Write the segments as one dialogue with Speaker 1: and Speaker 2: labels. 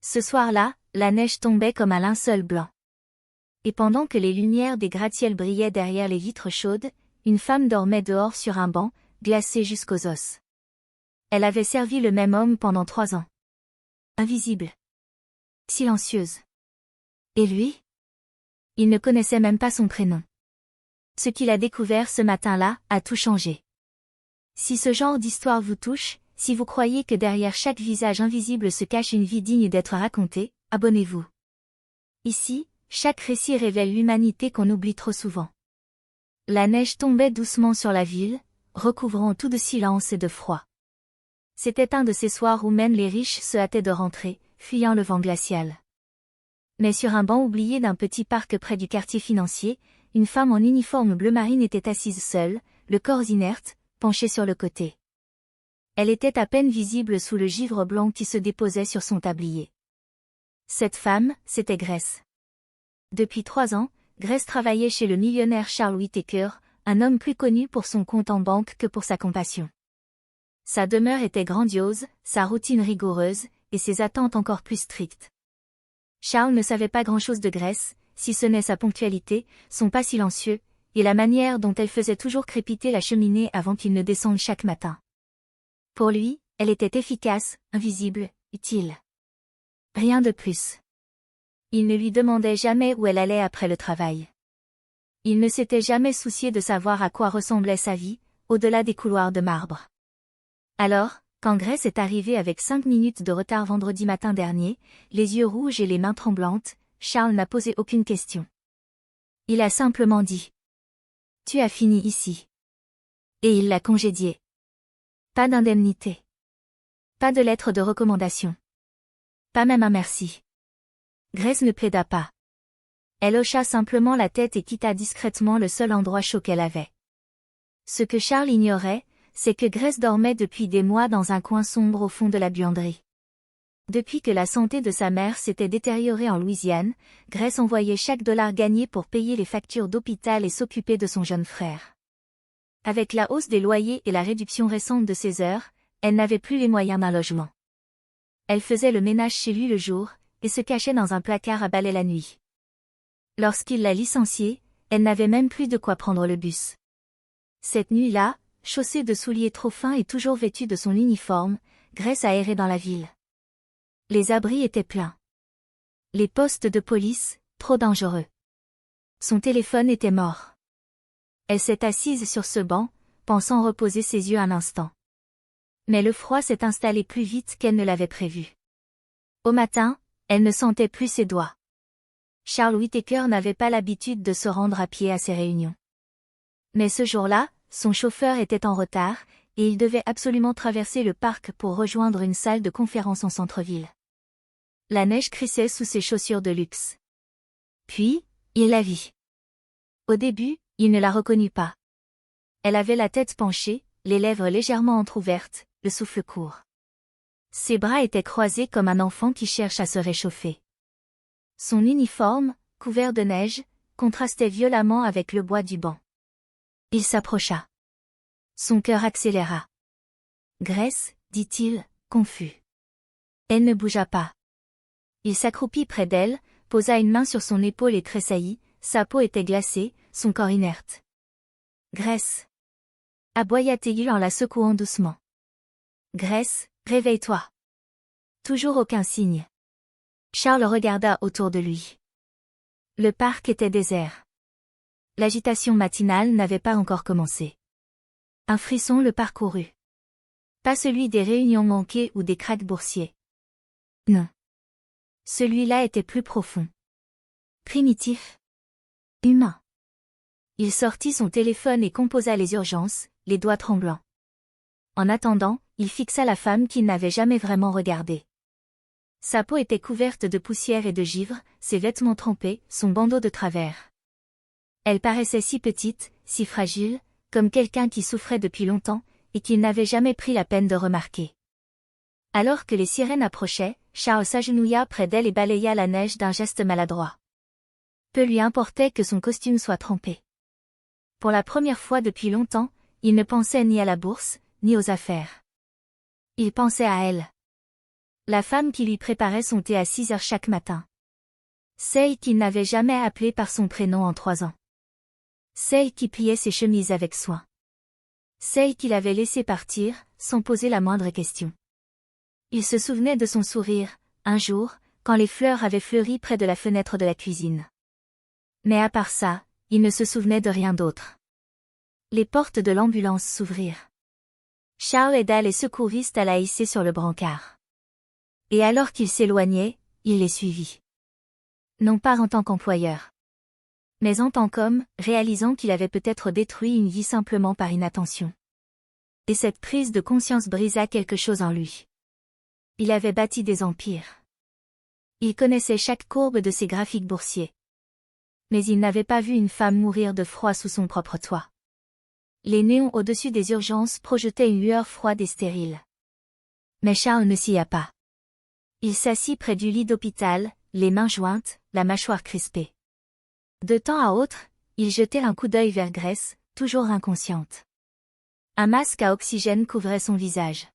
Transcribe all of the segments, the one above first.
Speaker 1: Ce soir-là, la neige tombait comme un linceul blanc. Et pendant que les lumières des gratte-ciels brillaient derrière les vitres chaudes, une femme dormait dehors sur un banc, glacée jusqu'aux os. Elle avait servi le même homme pendant 3 ans. Invisible. Silencieuse. Et lui? Il ne connaissait même pas son prénom. Ce qu'il a découvert ce matin-là a tout changé. Si ce genre d'histoire vous touche, si vous croyez que derrière chaque visage invisible se cache une vie digne d'être racontée, abonnez-vous. Ici, chaque récit révèle l'humanité qu'on oublie trop souvent. La neige tombait doucement sur la ville, recouvrant tout de silence et de froid. C'était un de ces soirs où même les riches se hâtaient de rentrer, fuyant le vent glacial. Mais sur un banc oublié d'un petit parc près du quartier financier, une femme en uniforme bleu marine était assise seule, le corps inerte, penché sur le côté. Elle était à peine visible sous le givre blanc qui se déposait sur son tablier. Cette femme, c'était Grace. Depuis 3 ans, Grace travaillait chez le millionnaire Charles Whittaker, un homme plus connu pour son compte en banque que pour sa compassion. Sa demeure était grandiose, sa routine rigoureuse, et ses attentes encore plus strictes. Charles ne savait pas grand-chose de Grace, si ce n'est sa ponctualité, son pas silencieux, et la manière dont elle faisait toujours crépiter la cheminée avant qu'il ne descende chaque matin. Pour lui, elle était efficace, invisible, utile. Rien de plus. Il ne lui demandait jamais où elle allait après le travail. Il ne s'était jamais soucié de savoir à quoi ressemblait sa vie, au-delà des couloirs de marbre. Alors, quand Grace est arrivée avec 5 minutes de retard vendredi matin dernier, les yeux rouges et les mains tremblantes, Charles n'a posé aucune question. Il a simplement dit « Tu as fini ici ». Et il l'a congédiée. Pas d'indemnité. Pas de lettre de recommandation. Pas même un merci. Grace ne plaida pas. Elle hocha simplement la tête et quitta discrètement le seul endroit chaud qu'elle avait. Ce que Charles ignorait, c'est que Grace dormait depuis des mois dans un coin sombre au fond de la buanderie. Depuis que la santé de sa mère s'était détériorée en Louisiane, Grace envoyait chaque dollar gagné pour payer les factures d'hôpital et s'occuper de son jeune frère. Avec la hausse des loyers et la réduction récente de ses heures, elle n'avait plus les moyens d'un logement. Elle faisait le ménage chez lui le jour, et se cachait dans un placard à balai la nuit. Lorsqu'il l'a licenciée, elle n'avait même plus de quoi prendre le bus. Cette nuit-là, chaussée de souliers trop fins et toujours vêtue de son uniforme, Grace a erré dans la ville. Les abris étaient pleins. Les postes de police, trop dangereux. Son téléphone était mort. Elle s'est assise sur ce banc, pensant reposer ses yeux un instant. Mais le froid s'est installé plus vite qu'elle ne l'avait prévu. Au matin, elle ne sentait plus ses doigts. Charles Whittaker n'avait pas l'habitude de se rendre à pied à ses réunions. Mais ce jour-là, son chauffeur était en retard, et il devait absolument traverser le parc pour rejoindre une salle de conférence en centre-ville. La neige crissait sous ses chaussures de luxe. Puis, il la vit. Au début, il ne la reconnut pas. Elle avait la tête penchée, les lèvres légèrement entr'ouvertes, le souffle court. Ses bras étaient croisés comme un enfant qui cherche à se réchauffer. Son uniforme, couvert de neige, contrastait violemment avec le bois du banc. Il s'approcha. Son cœur accéléra. « Grace », dit-il, confus. Elle ne bougea pas. Il s'accroupit près d'elle, posa une main sur son épaule et tressaillit, sa peau était glacée, son corps inerte. « Grace » aboya-t-il en la secouant doucement. « Grace, réveille-toi. » Toujours aucun signe. Charles regarda autour de lui. Le parc était désert. L'agitation matinale n'avait pas encore commencé. Un frisson le parcourut. Pas celui des réunions manquées ou des krachs boursiers. Non. Celui-là était plus profond. Primitif. Humain. Il sortit son téléphone et composa les urgences, les doigts tremblants. En attendant, il fixa la femme qu'il n'avait jamais vraiment regardée. Sa peau était couverte de poussière et de givre, ses vêtements trempés, son bandeau de travers. Elle paraissait si petite, si fragile, comme quelqu'un qui souffrait depuis longtemps, et qu'il n'avait jamais pris la peine de remarquer. Alors que les sirènes approchaient, Charles s'agenouilla près d'elle et balaya la neige d'un geste maladroit. Peu lui importait que son costume soit trempé. Pour la première fois depuis longtemps, il ne pensait ni à la bourse, ni aux affaires. Il pensait à elle. La femme qui lui préparait son thé à 6 heures chaque matin. Celle qu'il n'avait jamais appelée par son prénom en 3 ans. Celle qui pliait ses chemises avec soin. Celle qu'il avait laissée partir, sans poser la moindre question. Il se souvenait de son sourire, un jour, quand les fleurs avaient fleuri près de la fenêtre de la cuisine. Mais à part ça, il ne se souvenait de rien d'autre. Les portes de l'ambulance s'ouvrirent. Charles aida les secouristes à la hisser sur le brancard. Et alors qu'il s'éloignait, il les suivit. Non pas en tant qu'employeur, mais en tant qu'homme, réalisant qu'il avait peut-être détruit une vie simplement par inattention. Et cette prise de conscience brisa quelque chose en lui. Il avait bâti des empires. Il connaissait chaque courbe de ses graphiques boursiers. Mais il n'avait pas vu une femme mourir de froid sous son propre toit. Les néons au-dessus des urgences projetaient une lueur froide et stérile. Mais Charles ne s'y a pas. Il s'assit près du lit d'hôpital, les mains jointes, la mâchoire crispée. De temps à autre, il jetait un coup d'œil vers Grace, toujours inconsciente. Un masque à oxygène couvrait son visage.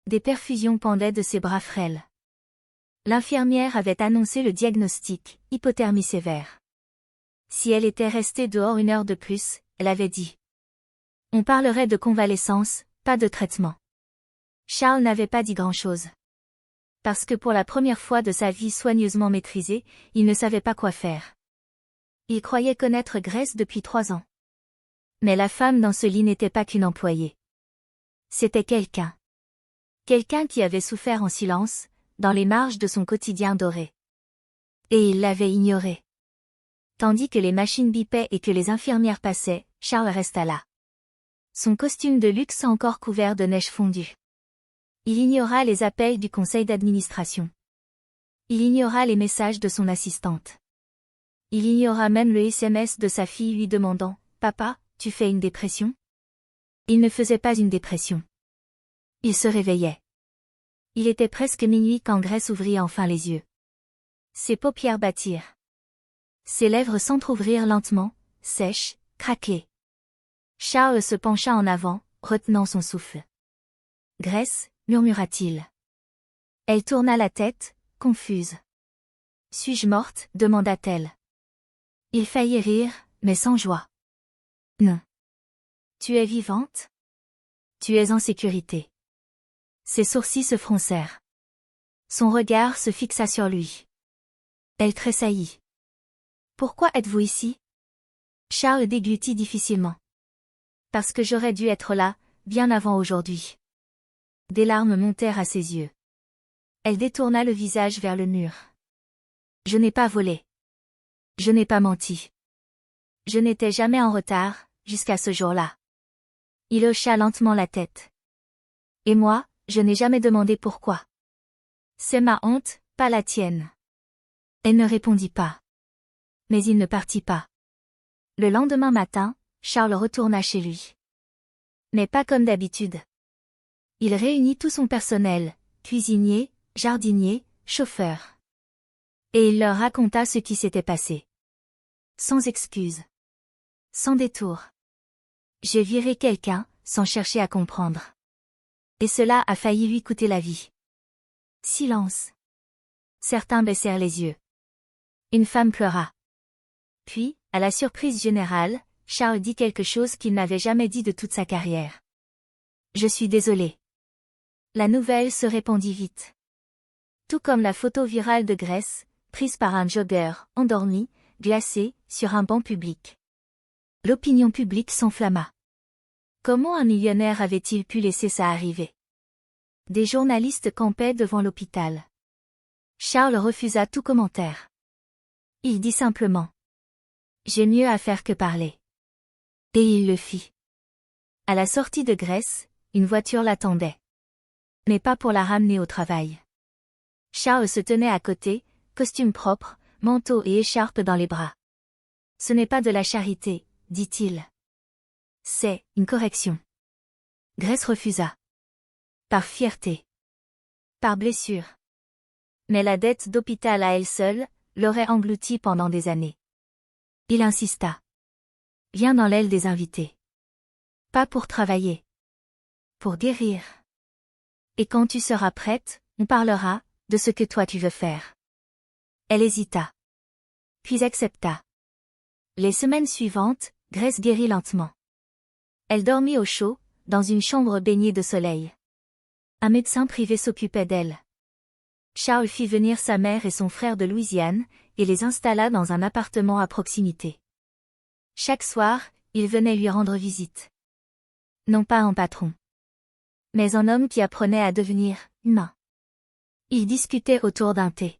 Speaker 1: Des perfusions pendaient de ses bras frêles. L'infirmière avait annoncé le diagnostic, hypothermie sévère. Si elle était restée dehors 1 heure de plus, elle avait dit. On parlerait de convalescence, pas de traitement. Charles n'avait pas dit grand-chose. Parce que pour la première fois de sa vie soigneusement maîtrisée, il ne savait pas quoi faire. Il croyait connaître Grace depuis 3 ans. Mais la femme dans ce lit n'était pas qu'une employée. C'était quelqu'un. Quelqu'un qui avait souffert en silence, dans les marges de son quotidien doré. Et il l'avait ignoré. Tandis que les machines bipaient et que les infirmières passaient, Charles resta là. Son costume de luxe encore couvert de neige fondue. Il ignora les appels du conseil d'administration. Il ignora les messages de son assistante. Il ignora même le SMS de sa fille lui demandant « Papa, tu fais une dépression ?» Il ne faisait pas une dépression. Il se réveillait. Il était presque minuit quand Grace ouvrit enfin les yeux. Ses paupières battirent. Ses lèvres s'entr'ouvrirent lentement, sèches, craquelées. Charles se pencha en avant, retenant son souffle. « Grace » murmura-t-il. Elle tourna la tête, confuse. « Suis-je morte » demanda-t-elle. Il faillit rire, mais sans joie. « Non. Tu es vivante ? Tu es en sécurité. » Ses sourcils se froncèrent. Son regard se fixa sur lui. Elle tressaillit. « Pourquoi êtes-vous ici ?» Charles déglutit difficilement. « Parce que j'aurais dû être là, bien avant aujourd'hui. » Des larmes montèrent à ses yeux. Elle détourna le visage vers le mur. « Je n'ai pas volé. Je n'ai pas menti. Je n'étais jamais en retard, jusqu'à ce jour-là. » Il hocha lentement la tête. « Et moi, je n'ai jamais demandé pourquoi. C'est ma honte, pas la tienne. » Elle ne répondit pas. Mais il ne partit pas. Le lendemain matin, Charles retourna chez lui. Mais pas comme d'habitude. Il réunit tout son personnel, cuisinier, jardinier, chauffeur. Et il leur raconta ce qui s'était passé. Sans excuse. Sans détour. J'ai viré quelqu'un, sans chercher à comprendre. Et cela a failli lui coûter la vie. Silence. Certains baissèrent les yeux. Une femme pleura. Puis, à la surprise générale, Charles dit quelque chose qu'il n'avait jamais dit de toute sa carrière. « Je suis désolé. » La nouvelle se répandit vite. Tout comme la photo virale de Grace, prise par un jogger, endormi, glacé, sur un banc public. L'opinion publique s'enflamma. Comment un millionnaire avait-il pu laisser ça arriver? Des journalistes campaient devant l'hôpital. Charles refusa tout commentaire. Il dit simplement. J'ai mieux à faire que parler. Et il le fit. À la sortie de Grace, une voiture l'attendait. Mais pas pour la ramener au travail. Charles se tenait à côté, costume propre, manteau et écharpe dans les bras. Ce n'est pas de la charité, dit-il. C'est une correction. Grace refusa. Par fierté. Par blessure. Mais la dette d'hôpital à elle seule, l'aurait engloutie pendant des années. Il insista. Viens dans l'aile des invités. Pas pour travailler. Pour guérir. Et quand tu seras prête, on parlera de ce que toi tu veux faire. Elle hésita. Puis accepta. Les semaines suivantes, Grace guérit lentement. Elle dormit au chaud, dans une chambre baignée de soleil. Un médecin privé s'occupait d'elle. Charles fit venir sa mère et son frère de Louisiane, et les installa dans un appartement à proximité. Chaque soir, il venait lui rendre visite. Non pas en patron, mais en homme qui apprenait à devenir humain. Ils discutaient autour d'un thé.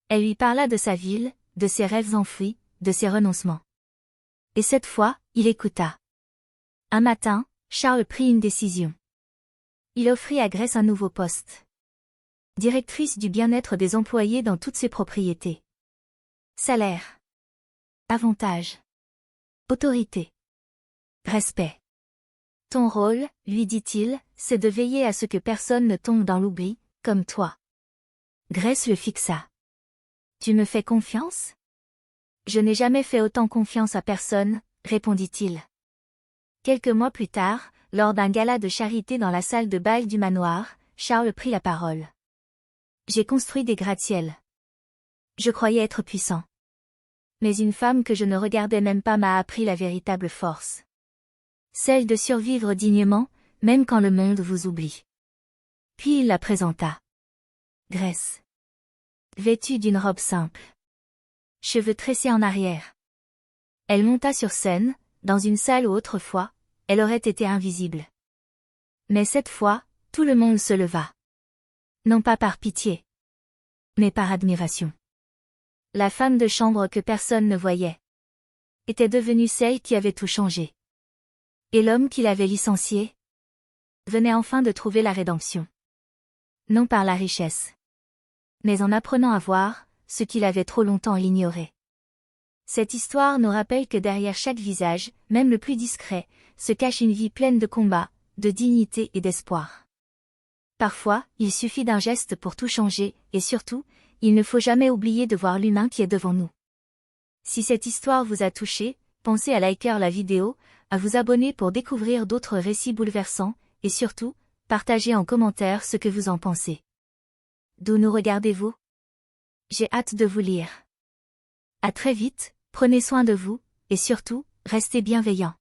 Speaker 1: Elle lui parla de sa ville, de ses rêves enfouis, de ses renoncements. Et cette fois, il écouta. Un matin, Charles prit une décision. Il offrit à Grace un nouveau poste. Directrice du bien-être des employés dans toutes ses propriétés. Salaire. Avantages. Autorité. Respect. Ton rôle, lui dit-il, c'est de veiller à ce que personne ne tombe dans l'oubli, comme toi. Grace le fixa. Tu me fais confiance? Je n'ai jamais fait autant confiance à personne, répondit-il. Quelques mois plus tard, lors d'un gala de charité dans la salle de bal du manoir, Charles prit la parole. J'ai construit des gratte-ciels. Je croyais être puissant. Mais une femme que je ne regardais même pas m'a appris la véritable force. Celle de survivre dignement, même quand le monde vous oublie. Puis il la présenta. Grace. Vêtue d'une robe simple. Cheveux tressés en arrière. Elle monta sur scène, dans une salle où autrefois, elle aurait été invisible. Mais cette fois, tout le monde se leva. Non pas par pitié, mais par admiration. La femme de chambre que personne ne voyait était devenue celle qui avait tout changé. Et l'homme qui l'avait licenciée venait enfin de trouver la rédemption. Non par la richesse, mais en apprenant à voir ce qu'il avait trop longtemps ignoré. Cette histoire nous rappelle que derrière chaque visage, même le plus discret, se cache une vie pleine de combats, de dignité et d'espoir. Parfois, il suffit d'un geste pour tout changer, et surtout, il ne faut jamais oublier de voir l'humain qui est devant nous. Si cette histoire vous a touché, pensez à liker la vidéo, à vous abonner pour découvrir d'autres récits bouleversants, et surtout, partagez en commentaire ce que vous en pensez. D'où nous regardez-vous? J'ai hâte de vous lire. À très vite, prenez soin de vous, et surtout, restez bienveillants.